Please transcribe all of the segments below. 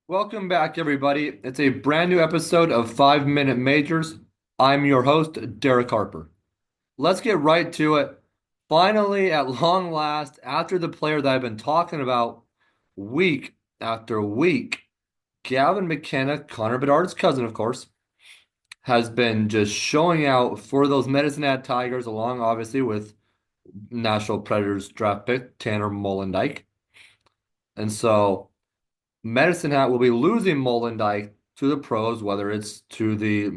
Welcome back, everybody. It's a brand new episode of 5 Minute Majors. I'm your host, Derek Harper. Let's get right to it. Finally, at long last, after the player that I've been talking about week after week, Gavin McKenna, Connor Bedard's cousin, of course, has been just showing out for those Medicine Hat Tigers, along obviously with National Predators draft pick Tanner Molendyk. And so Medicine Hat will be losing Molendyk to the pros, whether it's to the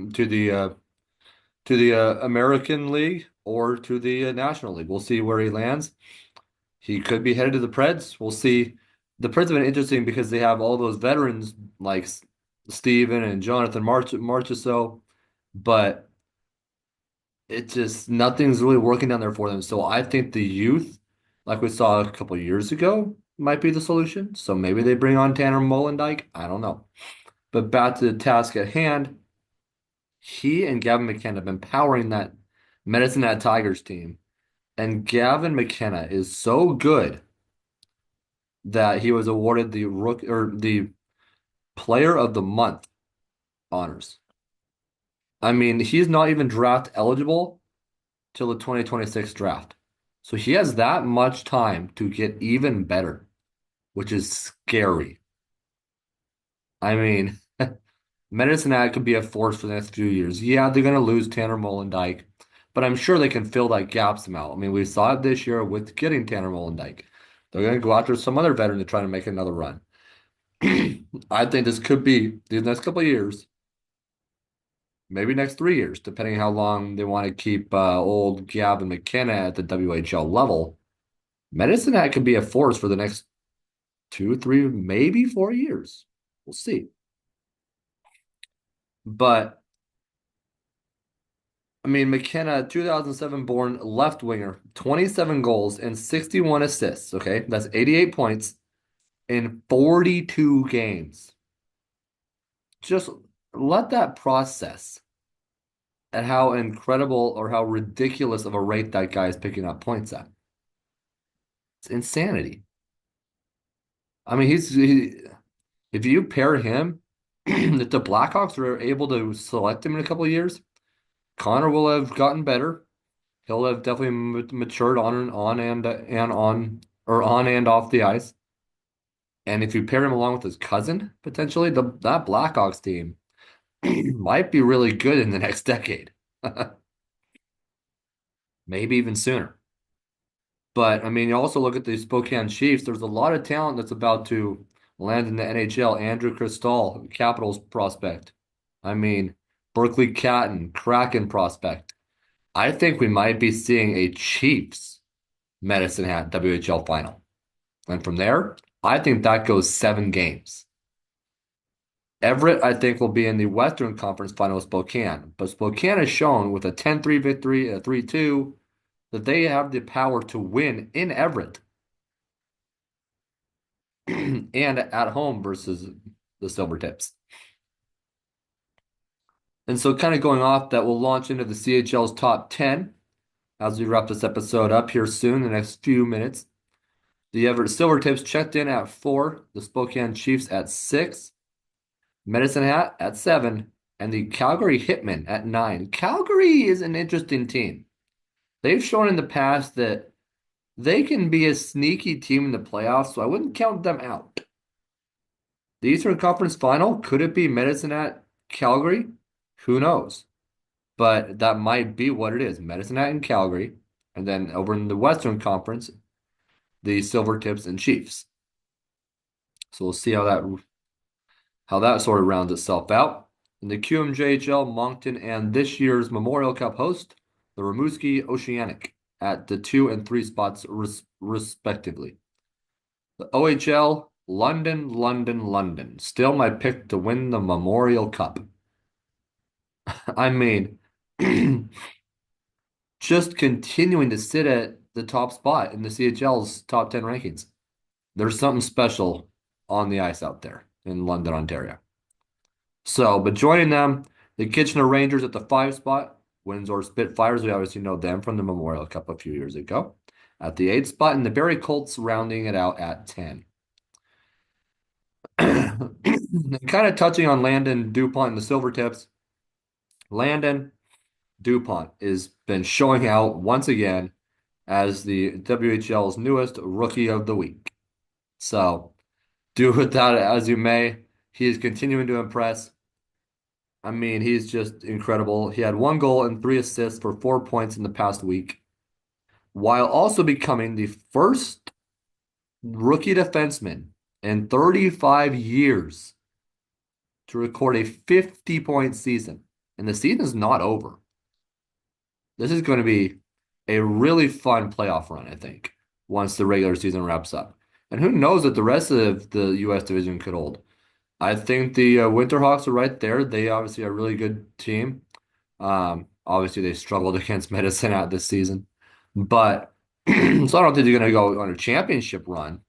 American League or to the National League. We'll see where he lands. He could be headed to the Preds. We'll see. The Preds have been interesting because they have all those veterans like Steven and Jonathan Marchessault, but it just nothing's really working down there for them. So I think the youth, like we saw a couple years ago, might be the solution. So maybe they bring on Tanner Molendyk. I don't know. But back to the task at hand, he and Gavin McKenna have been powering that Medicine Hat Tigers team. And Gavin McKenna is so good that he was awarded the the Player of the Month honors. I mean, he's not even draft eligible till the 2026 draft. So he has that much time to get even better, which is scary. I mean, Medicine Hat could be a force for the next few years. Yeah, they're going to lose Tanner Molendyk, but I'm sure they can fill that gap somehow. I mean, we saw it this year with getting Tanner Molendyk. They're going to go after some other veteran to try to make another run. I think this could be these next couple of years, maybe next 3 years, depending how long they want to keep old Gavin McKenna at the WHL level. Medicine Hat could be a force for the next 2, 3, maybe 4 years. We'll see. But I mean, McKenna, 2007 born left winger, 27 goals and 61 assists. Okay. That's 88 points in 42 games. Just let that process at how incredible or how ridiculous of a rate that guy is picking up points at. It's insanity. I mean, if you pair him, if the Blackhawks are able to select him in a couple of years, Connor will have gotten better. He'll have definitely matured on and off the ice. And if you pair him along with his cousin, potentially that Blackhawks team might be really good in the next decade, maybe even sooner. But I mean, you also look at the Spokane Chiefs. There's a lot of talent that's about to land in the NHL. Andrew Cristall, Capitals prospect. I mean, Berkeley Catton, Kraken prospect. I think we might be seeing a Chiefs Medicine Hat WHL final. And from there, I think that goes 7 games. Everett, I think, will be in the Western Conference final with Spokane. But Spokane has shown with a 10-3 victory, a 3-2, that they have the power to win in Everett and at home versus the Silvertips. And so, kind of going off that, we'll launch into the CHL's top 10 as we wrap this episode up here soon, the next few minutes. The Everett Silvertips checked in at 4, the Spokane Chiefs at 6, Medicine Hat at 7, and the Calgary Hitmen at 9. Calgary is an interesting team. They've shown in the past that they can be a sneaky team in the playoffs, so I wouldn't count them out. The Eastern Conference Final, could it be Medicine Hat Calgary? Who knows? But that might be what it is. Medicine Hat and Calgary. And then over in the Western Conference, the Silvertips and Chiefs. So we'll see how that sort of rounds itself out. In the QMJHL, Moncton and this year's Memorial Cup host, the Rimouski Oceanic, at the 2 and 3 spots respectively. The OHL, London, London, London. Still my pick to win the Memorial Cup. I mean, just continuing to sit at the top spot in the CHL's top 10 rankings. There's something special on the ice out there in London, Ontario. So, but joining them, the Kitchener Rangers at the 5 spot, Windsor Spitfires, we obviously know them from the Memorial Cup a few years ago, at the 8th spot, and the Barrie Colts rounding it out at 10. Kind of touching on Landon Dupont and the Silver Tips. Landon Dupont has been showing out once again as the WHL's newest Rookie of the Week. So do with that as you may. He is continuing to impress. I mean, he's just incredible. He had 1 goal and 3 assists for 4 points in the past week, while also becoming the first rookie defenseman in 35 years to record a 50-point season. And the season is not over. This is going to be a really fun playoff run, I think, once the regular season wraps up. And who knows what the rest of the U.S. division could hold. I think the Winterhawks are right there. They obviously are a really good team. Obviously, they struggled against Medicine out this season. But so I don't think they're going to go on a championship run.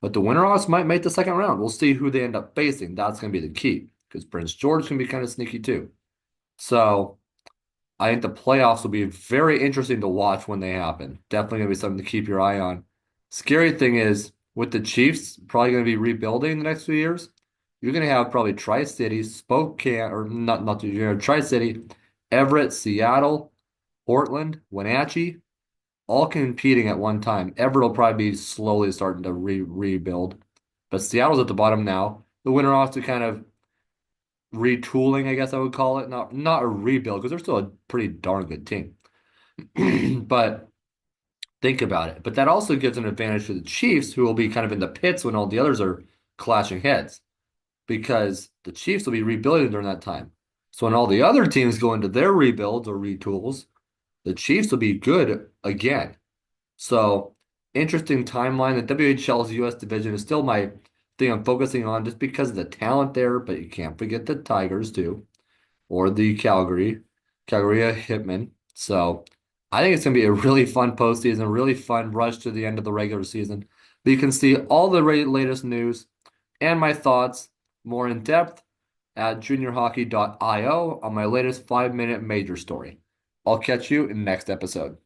But the Winterhawks might make the second round. We'll see who they end up facing. That's going to be the key because Prince George can be kind of sneaky too. So I think the playoffs will be very interesting to watch when they happen. Definitely going to be something to keep your eye on. Scary thing is, with the Chiefs probably going to be rebuilding the next few years, you're going to have probably Tri-City, Spokane, or not you're going to Tri-City, Everett, Seattle, Portland, Wenatchee, all competing at one time. Everett will probably be slowly starting to rebuild. But Seattle's at the bottom now. The Winterhawks are kind of retooling, I guess I would call it. Not a rebuild because they're still a pretty darn good team. But think about it. But that also gives an advantage to the Chiefs, who will be kind of in the pits when all the others are clashing heads, because the Chiefs will be rebuilding during that time. So when all the other teams go into their rebuilds or retools, the Chiefs will be good again. So interesting timeline. The WHL's U.S. division is still my thing I'm focusing on just because of the talent there, but you can't forget the Tigers too, or the Calgary Hitmen. So I think it's going to be a really fun postseason, a really fun rush to the end of the regular season. But you can see all the latest news and my thoughts more in depth at juniorhockey.io on my latest 5-minute major story. I'll catch you in the next episode.